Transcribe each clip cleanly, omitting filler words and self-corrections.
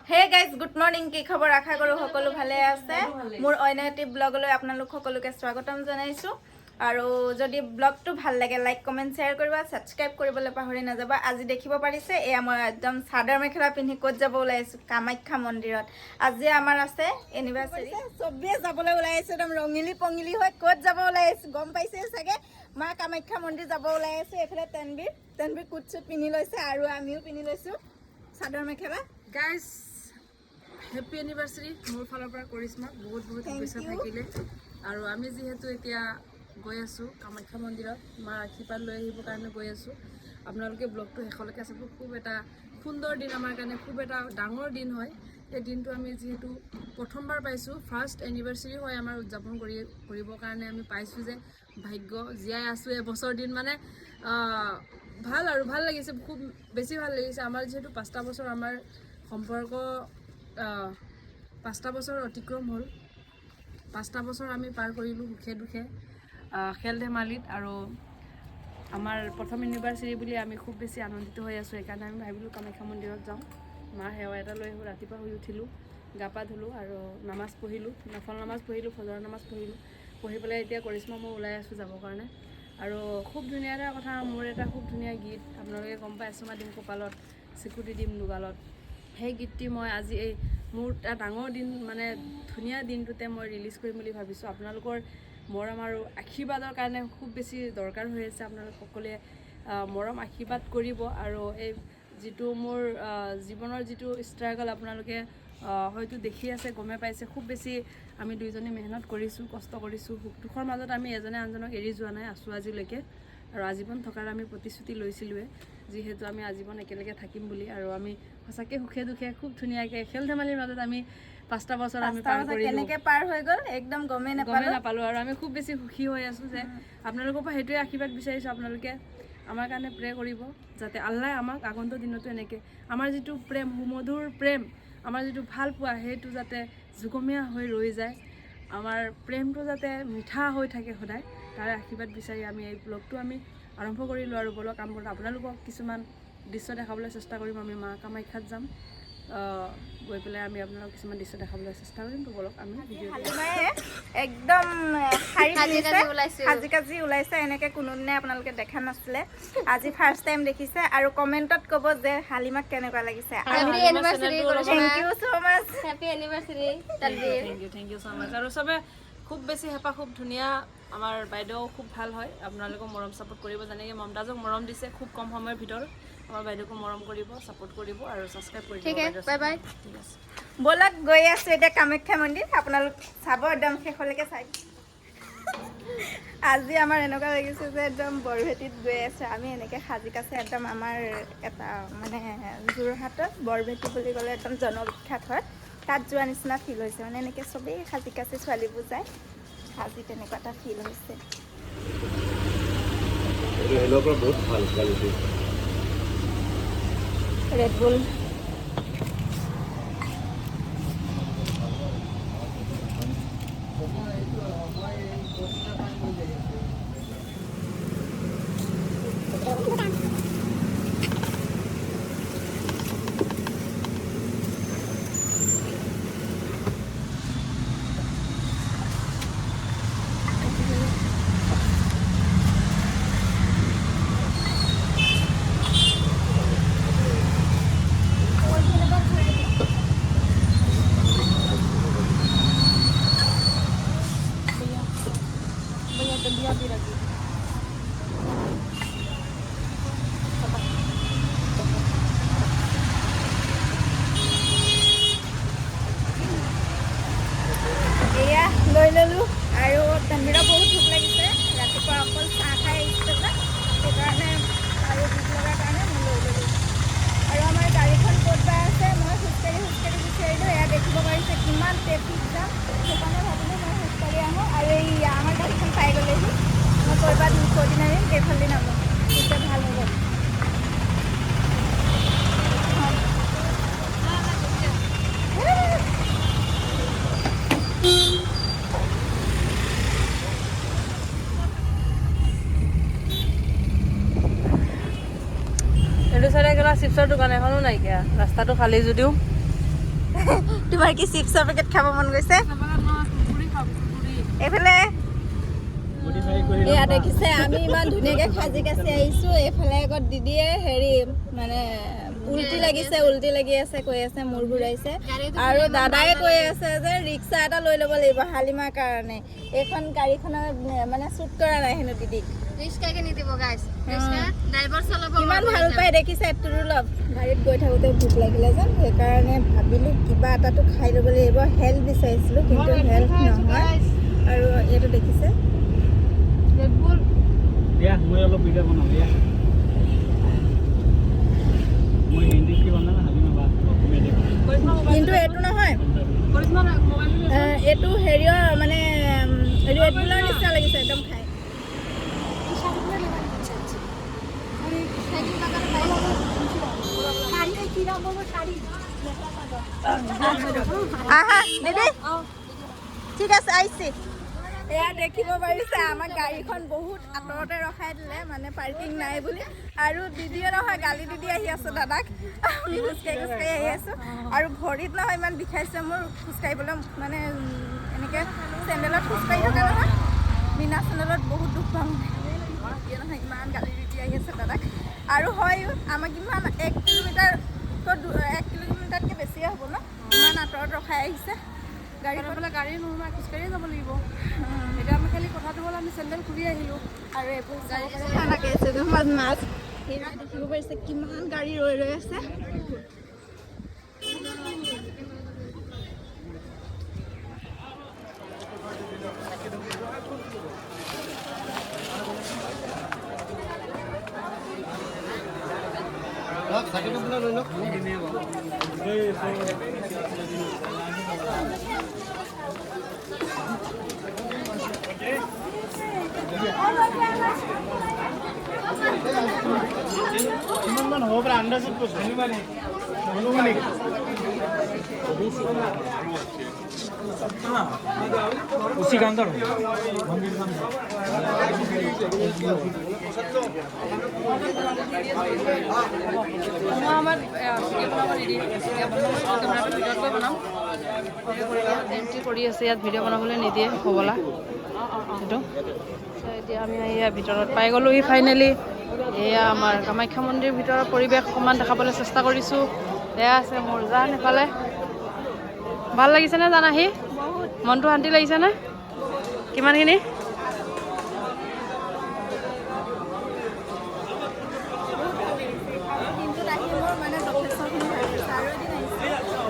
Hey guys good morning কি খবৰ আশা কৰোঁ সকলো ভালে আছে মোৰ অন্য এটি ব্লগলৈ আপোনালোক সকলোকে স্বাগতম জনাইছোঁ আৰু যদি ব্লগটো ভাল লাগে লাইক কমেণ্ট শ্বেয়াৰ কৰিবা ছাবস্ক্ৰাইব কৰিবলৈ পাহৰি নাযাবা আজি দেখিব পাৰিছে এয়া মই একদম চাদৰ মেখেলা পিন্ধি ক'ত যাব ওলাইছোঁ কামাখ্যা মন্দিৰত আজি আমাৰ আছে এনিভাৰ্চাৰী চবেই যাবলৈ ওলাই আছোঁ একদম ৰঙিলি পঙিলি হৈ ক'ত যাব ওলাই আছোঁ গম পাইছে চাগে মা কামাখ্যা মন্দিৰ যাব ওলাই আছোঁ এইফালে তেনবীৰ কুট চুট পিন্ধি লৈছে আৰু আমিও পিন্ধি লৈছোঁ chador mekhela guys happy anniversary মোৰ ফালৰ পৰা কৰিশ্মা বহুত শুভেচ্ছা থাকিলে আৰু আমি যিহেতু এতিয়া গৈ আছোঁ কামাখ্যা মন্দিৰত মাৰ আশীৰ্বাদ লৈ আহিবৰ কাৰণে গৈ আছোঁ আপোনালোকে ব্লগটো শেষলৈকে চাব খুব এটা সুন্দৰ দিন আমাৰ কাৰণে খুব এটা ডাঙৰ দিন হয় এই দিনটো আমি যিহেতু প্ৰথমবাৰ পাইছোঁ ফাৰ্ষ্ট এনিভাৰ্চাৰী হয় আমাৰ উদযাপন কৰিবৰ কাৰণে আমি পাইছোঁ যে ভাগ্য জীয়াই আছোঁ এবছৰ দিন মানে ভাল আৰু ভাল লাগিছে খুব বেছি ভাল লাগিছে আমাৰ যিহেতু 5টা বছৰ আমাৰ সম্পৰ্ক 5টা বছৰ অতিক্ৰম হ'ল 5টা বছৰ আমি পাৰ কৰিলোঁ সুখে দুখে খেল ধেমালিত আৰু আমাৰ প্ৰথম এনিভাৰ্চাৰী বুলি আমি খুব বেছি আনন্দিত হৈ আছোঁ সেইকাৰণে আমি ভাবিলোঁ কামাখ্যা মন্দিৰত যাওঁ মাৰ সেৱা এটা লৈ ৰাতিপুৱা শুই উঠিলোঁ গা পা ধুলোঁ আৰু নামাজ পঢ়িলোঁ নফল নামাজ পঢ়িলোঁ ফজৰ নামাজ পঢ়ি পেলাই এতিয়া কৰিশ্মা মই ওলাই আছোঁ যাবৰ কাৰণে আৰু খুব ধুনীয়া এটা কথা মোৰ এটা খুব ধুনীয়া গীত আপোনালোকে গম পাই এচমা দিম কপালত চিকুটি দিম লুগালত সেই গীতটি মই আজি এই মোৰ এটা ডাঙৰ দিন মানে ধুনীয়া দিনটোতে মই ৰিলিজ কৰিম বুলি ভাবিছোঁ আপোনালোকৰ মৰম আৰু আশীৰ্বাদৰ কাৰণে খুব বেছি দৰকাৰ হৈ আছে আপোনালোক সকলোৱে মৰম আশীৰ্বাদ কৰিব আৰু এই যিটো মোৰ জীৱনৰ যিটো ষ্ট্ৰাগল আপোনালোকে হয়তো দেখি আছে গমে পাইছে খুব বেছি আমি দুইজনে মেহনত কৰিছোঁ কষ্ট কৰিছোঁ সুখ দুখৰ মাজত আমি এজনে আনজনক এৰি যোৱা নাই আছোঁ আজিলৈকে আৰু আজীৱন থকাৰ আমি প্ৰতিশ্ৰুতি লৈছিলোঁৱে যিহেতু আমি আজীৱন একেলগে থাকিম বুলি আৰু আমি সঁচাকৈ সুখে দুখে খুব ধুনীয়াকৈ খেল ধেমালিৰ মাজত আমি 5টা বছৰ আমি পাৰ কৰিলোঁ কেনেকৈ পাৰ হৈ গ'ল একদম গমেই নাপালোঁ আৰু আমি খুব বেছি সুখী হৈ আছোঁ যে আপোনালোকৰ পৰা সেইটোৱে আশীৰ্বাদ বিচাৰিছোঁ আপোনালোকে আমাৰ কাৰণে প্ৰে কৰিব যাতে আল্লাই আমাক আগন্তুক দিনতো এনেকৈ আমাৰ যিটো প্ৰেম সুমধুৰ প্ৰেম আমাৰ যিটো ভাল পোৱা সেইটো যাতে যুগমীয়া হৈ ৰৈ যায় আমাৰ প্ৰেমটো যাতে মিঠা হৈ থাকে সদায় তাৰে আশীৰ্বাদ বিচাৰি আমি এই ব্লগটো আমি আৰম্ভ কৰিলোঁ আৰু বলক কাম কৰোঁ আপোনালোকক কিছুমান দৃশ্য দেখাবলৈ চেষ্টা কৰিম আমি মা কামাখ্যাত যাম গৈ পেলাই আমি আপোনালোকক কিছুমান দৃশ্য দেখাবলৈ চেষ্টা কৰিম তো বলক আমি একদম সাজি কাজি ওলাইছে এনেকৈ কোনোদিনে আপোনালোকে দেখা নাছিলে আজি ফাৰ্ষ্ট টাইম দেখিছে আৰু কমেণ্টত ক'ব যে হালিমাক কেনেকুৱা লাগিছে থেংক ইউ ছ' মাছ আৰু চবে খুব বেছি হেঁপাহ খুব ধুনীয়া আমাৰ বাইদেউ খুব ভাল হয় আপোনালোকক মৰম ছাপোৰ্ট কৰিব যেনেকৈ মমতাজক মৰম দিছে খুব কম সময়ৰ ভিতৰত আমাৰ বাইদেউকো মৰম কৰিব ছাপোৰ্ট কৰিব আৰু ছাবস্ক্ৰাইব কৰিব বাই বাই ঠিক আছে ব'লক গৈ আছোঁ এতিয়া কামাখ্যা মন্দিৰ আপোনালোক চাব একদম শেষলৈকে চাই আজি আমাৰ এনেকুৱা লাগিছে যে একদম বৰভেটিত গৈ আছোঁ আমি এনেকৈ সাজি কাছে একদম আমাৰ এটা মানে যোৰহাটত বৰভেটি বুলি ক'লে একদম জনবিখ্যাত হয় তাত যোৱা নিচিনা ফিল হৈছে মানে এনেকৈ চবেই সাজি কাচি ছোৱালীবোৰ যায় আজি তেনেকুৱা এটা ফিল হৈছে ৰেড বুল লৈ ল'লোঁ আৰু তেনবীৰৰ বহুত ভোক লাগিছে ৰাতিপুৱা অকল চাহ খাই আহিছে যে সেইকাৰণে আৰু ভোক লগাৰ কাৰণে মই লৈ ল'লোঁ আৰু আমাৰ গাড়ীখন ক'ত বা আছে মই খোজকাঢ়ি গুচি আহিলোঁ এয়া দেখিব পাৰিছে কিমান ট্ৰেফিক জাম সেইকাৰণে ভাবিলোঁ মই খোজকাঢ়ি আহোঁ আৰু এই আমাৰ গাড়ীখন পাই গ'লেহি মই ক'ৰবাত থৈ দিন আহিম সেইফালে নামো তেতিয়া ভাল হ'ব এইটো চাইডে গ'লা চিপছৰ দোকান এখনো নাইকিয়া ৰাস্তাটো খালী যদিও তোমাৰ কি চিপছৰ পেকেট খাব মন গৈছে? এইফালে এয়া দেখিছে আমি ইমান ধুনীয়াকৈ সাজি কাচি আহিছোঁ। এইফালে আকৌ দিদিয়ে হেৰি মানে উল্টি লাগি আছে কৈ আছে, মূৰ ঘূৰাইছে। আৰু দাদাই কৈ আছে যে ৰিক্সা এটা লৈ ল'ব লাগিব হালিমাৰ কাৰণে। এইখন গাড়ীখনৰ মানে শ্বুট কৰা নাই হেনো দিদিক। ইমান ভাল পাই দেখিছে টুৰুলভ। গাড়ীত গৈ থাকোঁতে ভোক লাগিলে যেন সেইকাৰণে ভাবিলোঁ কিবা এটাতো খাই ল'ব লাগিব। হেল্থ বিচাৰিছিলোঁ কিন্তু হেল্থ নহয়। আৰু এইটো দেখিছে মই অলপ ভিডিঅ' বনাওঁ দিয়া। মই হিন্দী কি বনাম হালিমা কিন্তু এইটো নহয়, এইটো হেৰিয়ৰ মানে ৰেড বুলৰ নিচিনা লাগিছে একদম খাই। আহা দিদি ঠিক আছে আহিছে। এয়া দেখিব পাৰিছে আমাৰ গাড়ীখন বহুত আঁতৰতে ৰখাই দিলে মানে পাৰ্কিং নাই বুলি। আৰু দিদিয়ে নহয় গালি দিদি আহি আছোঁ দাদাক। আমি খোজকাঢ়ি আহি আছোঁ আৰু ভৰিত নহয় ইমান বিষাইছে মোৰ খোজকাঢ়িবলৈ মানে এনেকৈ চেণ্ডেলত খোজকাঢ়ি থকা নহয়, বিনা চেণ্ডেলত বহুত দুখ পাওঁ দিয়ে নহয়। ইমান গালি দিদি আহি আছে দাদাক। আৰু হয় আমাক ইমান 1 কিলোমিটাৰতকৈ বেছিয়ে হ'ব ন, ইমান আঁতৰত ৰখাই আহিছে। গাড়ী নোহোৱা খোজকাঢ়িয়ে যাব লাগিব। এতিয়া আমি খালি কথাটো হ'ল আমি চেণ্ডেল ঘূৰি আহিলোঁ আৰু এইবোৰ মাছ দেখিব পাৰিছে কিমান গাড়ী ৰৈ আছে। কিমানমান হ'ব পাৰে আন্দাজত জানিবা নেকি? অনুমান নেকি? उसी का अंदर मंदिर का এণ্ট্ৰি কৰি আছে ইয়াত ভিডিঅ' বনাবলৈ নিদিয়ে হ'বলা সেইটো। এতিয়া আমি এয়া ভিতৰত পাই গ'লোহি ফাইনেলি। এয়া আমাৰ কামাখ্যা মন্দিৰৰ ভিতৰৰ পৰিৱেশ অকণমান দেখাবলৈ চেষ্টা কৰিছোঁ। এয়া আছে মোৰ জান এফালে। ভাল লাগিছেনে জান আহি? মনটো শান্তি লাগিছেনে? কিমানখিনি?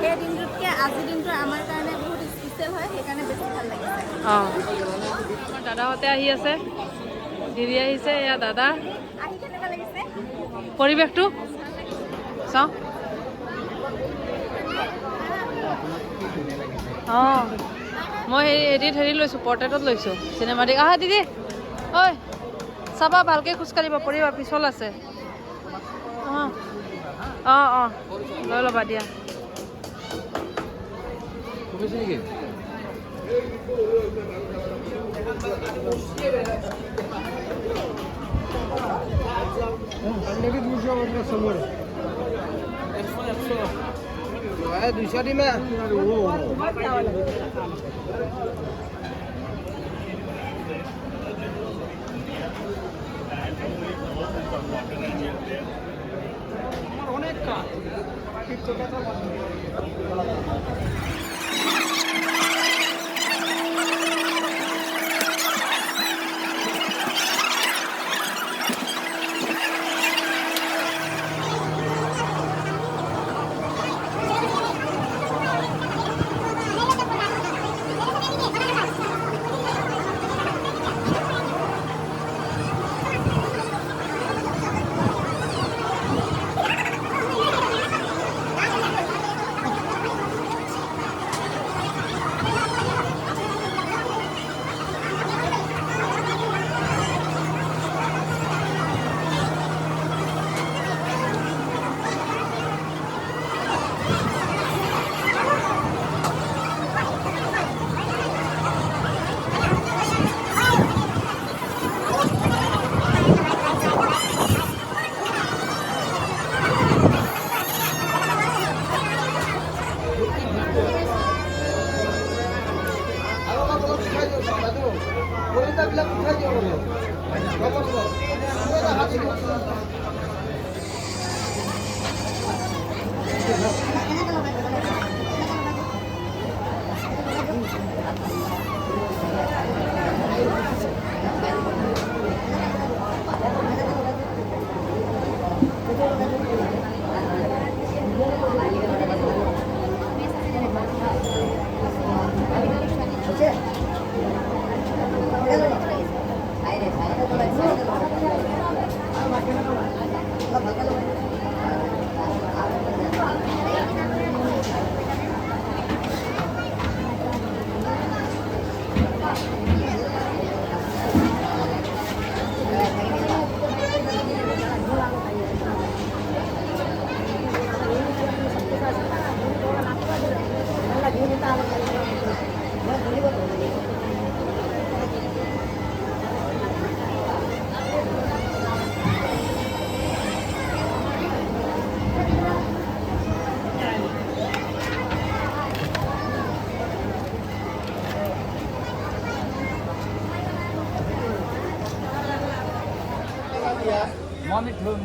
সেই দিনটোতকৈ আজিৰ দিনটো আমাৰ কাৰণে বহুত স্পেচিয়েল হয়, সেইকাৰণে বেছি ভাল লাগিছে। অঁ আমাৰ দাদাহঁতে আহি আছে, দিদি আহিছে, এয়া দাদা। আহি কেনেকুৱা লাগিছে পৰিৱেশটো চাওঁ? অঁ মই হেৰি লৈছোঁ, পৰ্ট্ৰেটত লৈছোঁ চিনেমাটিক। আহা দিদি ঐ চাবা ভালকৈ খোজকাঢ়িব পৰিবা, পিছল আছে। অঁ অঁ অঁ লৈ ল'বা দিয়া। নেকি? समोर 200 दिमा অনেক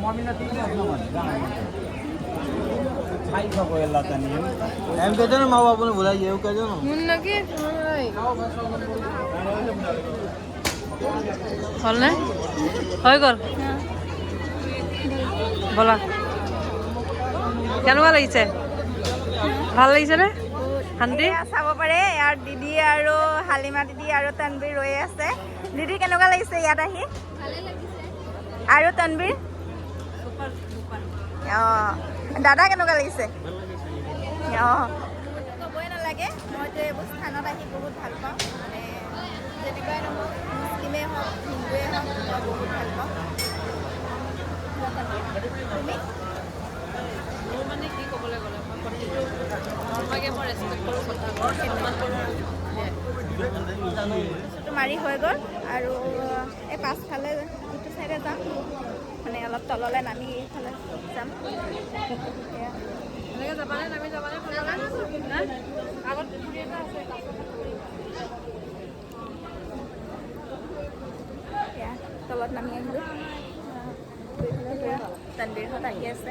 मम्मी न तिमी आफ्नो खाइ सको यसलाई त नि हामी कहते ना माँ बाप ने बुलाइए वो कहते ना मुन्ना के হল নে হৈ গ'ল বলা কেনেকুৱা লাগিছে ভাল লাগিছে নে শান্তি চাব পাৰে ইয়াৰ দিদি আৰু হালিমা দিদি আৰু তনবীৰ ৰৈ আছে দিদি কেনেকুৱা লাগিছে ইয়াত আহি আৰু তনবীৰ দাদা কেনেকুৱা লাগিছে ক'বই নালাগে মইতো এইবোৰ স্থানত আহি বহুত ভাল পাওঁ মানে যেনেকুৱাই নহওক মুছলিমেই হওক হিন্দুৱেই হওক মই বহুত ভাল পাওঁ তুমি মোৰ মানে কি ক'বলৈ গ'লে মই প্ৰতিটো ধৰ্মকে মই ৰেচপেক্ট কৰোঁ কথা কওঁ সন্মান কৰোঁ বস্তুটো মাৰি হৈ গ'ল আৰু এই পাছফালে ইটো চাইডে যাম মানে অলপ তললৈ নামি এইফালে যাম এনেকৈ যাবানে নামি যাবানে আগত পুখুৰী এটা আছে এয়া তলত নামি আহিলোঁ তনবীৰহঁত আহি আছে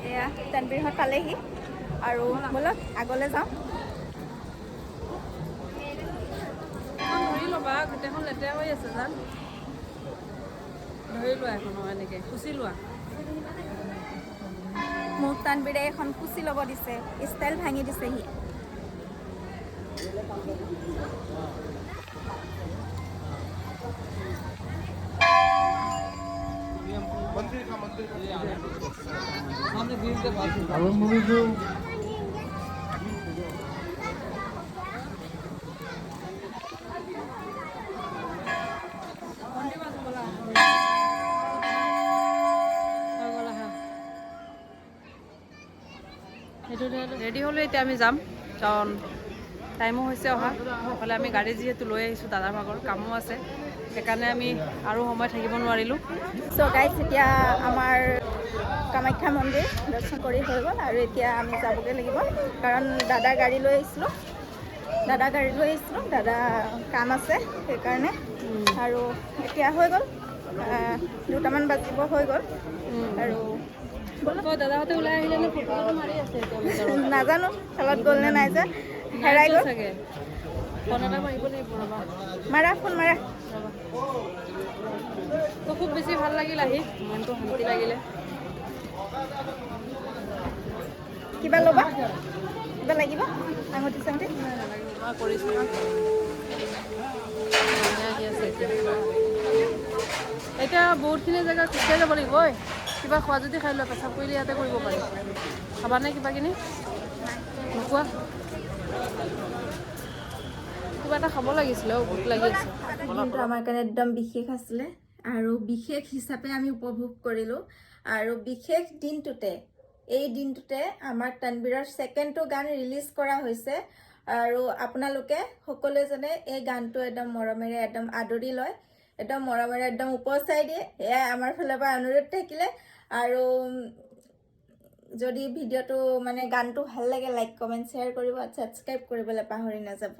এয়া তনবীৰহঁত পালেহি আৰু ব'লক আগলৈ যাওঁ ধৰি ল'বা গোটেইখন লেতেৰা হৈ আছে জান ধৰি লোৱা এখন এনেকৈ খুচি লোৱা মোক তনবীৰে এখন কুচি ল'ব দিছে ষ্টাইল ভাঙি দিছে সি ৰেডি হ'লোঁ এতিয়া আমি যাম কাৰণ টাইমো হৈছে অহা নহ'লে আমি গাড়ী যিহেতু লৈ আহিছোঁ দাদাৰ ভাগৰ কামো আছে সেইকাৰণে আমি আৰু সময় থাকিব নোৱাৰিলোঁ চ' গাইজ এতিয়া আমাৰ কামাখ্যা মন্দিৰ দৰ্শন কৰি হৈ গ'ল আৰু এতিয়া আমি যাবগৈ লাগিব কাৰণ দাদাৰ গাড়ী লৈ আহিছিলোঁ দাদা কাম আছে সেইকাৰণে আৰু এতিয়া হৈ গ'ল 2টামান বাজিব হৈ গ'ল আৰু দাদাহঁতে ওলাই আহিলে নে ফটো মাৰি আছে নাজানো খেলত গ'ল নে নাই যে হেৰাই গ'ল চাগে ফোন এটা মাৰিব লাগিব ৰ'বা মাৰা ফোন মাৰা তো খুব বেছি ভাল লাগিল আহি মনটো শান্তি লাগিলে কিবা ল'বা কিবা লাগিব আঙুঠি চাঙুঠি কৰিছোঁ এতিয়া বহুতখিনি জেগা খোজকাঢ়ি যাব লাগিব ঐ কিবা খোৱা যদি খাই লোৱা পেচাব কৰিলে ইয়াতে কৰিব পাৰি খাবানে কিবা কিনি নোখোৱা কিবা এটা খাব লাগিছিলে ভোক লাগি আছে দিনটো আমাৰ কাৰণে একদম বিশেষ আছিলে আৰু বিশেষ হিচাপে আমি উপভোগ কৰিলোঁ আৰু বিশেষ দিনটোতে এই দিনটোতে আমাৰ তনবীৰৰ ছেকেণ্ডটো গান ৰিলিজ কৰা হৈছে আৰু আপোনালোকে সকলোজনে এই গানটো একদম মৰমেৰে একদম আদৰি লয় একদম মৰমেৰে একদম উপচাই দিয়ে এয়াই আমাৰ ফালৰ পৰা অনুৰোধ থাকিলে আৰু যদি ভিডিঅ'টো মানে গানটো ভাল লাগে লাইক কমেণ্ট শ্বেয়াৰ কৰিব, ছাবস্ক্ৰাইব কৰিবলৈ পাহৰি নাযাব।